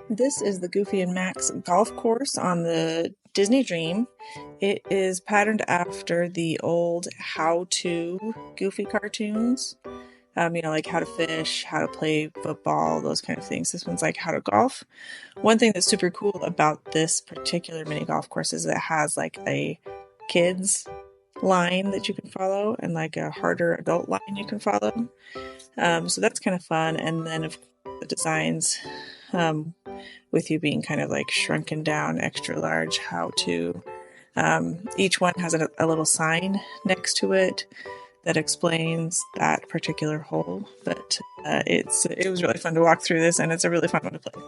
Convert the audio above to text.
This is the Goofy and Max golf course on the Disney Dream. It is patterned after the old how to Goofy cartoons. Like how to fish, how to play football, those kind of things. This one's like how to golf. One thing that's super cool about this particular mini golf course is it has like a kids line that you can follow and like a harder adult line you can follow. So that's kind of fun. And then of the designs, um, with you being kind of like shrunken down, extra large, how to. Each one has a little sign next to it that explains that particular hole. But it was really fun to walk through this, and it's a really fun one to play.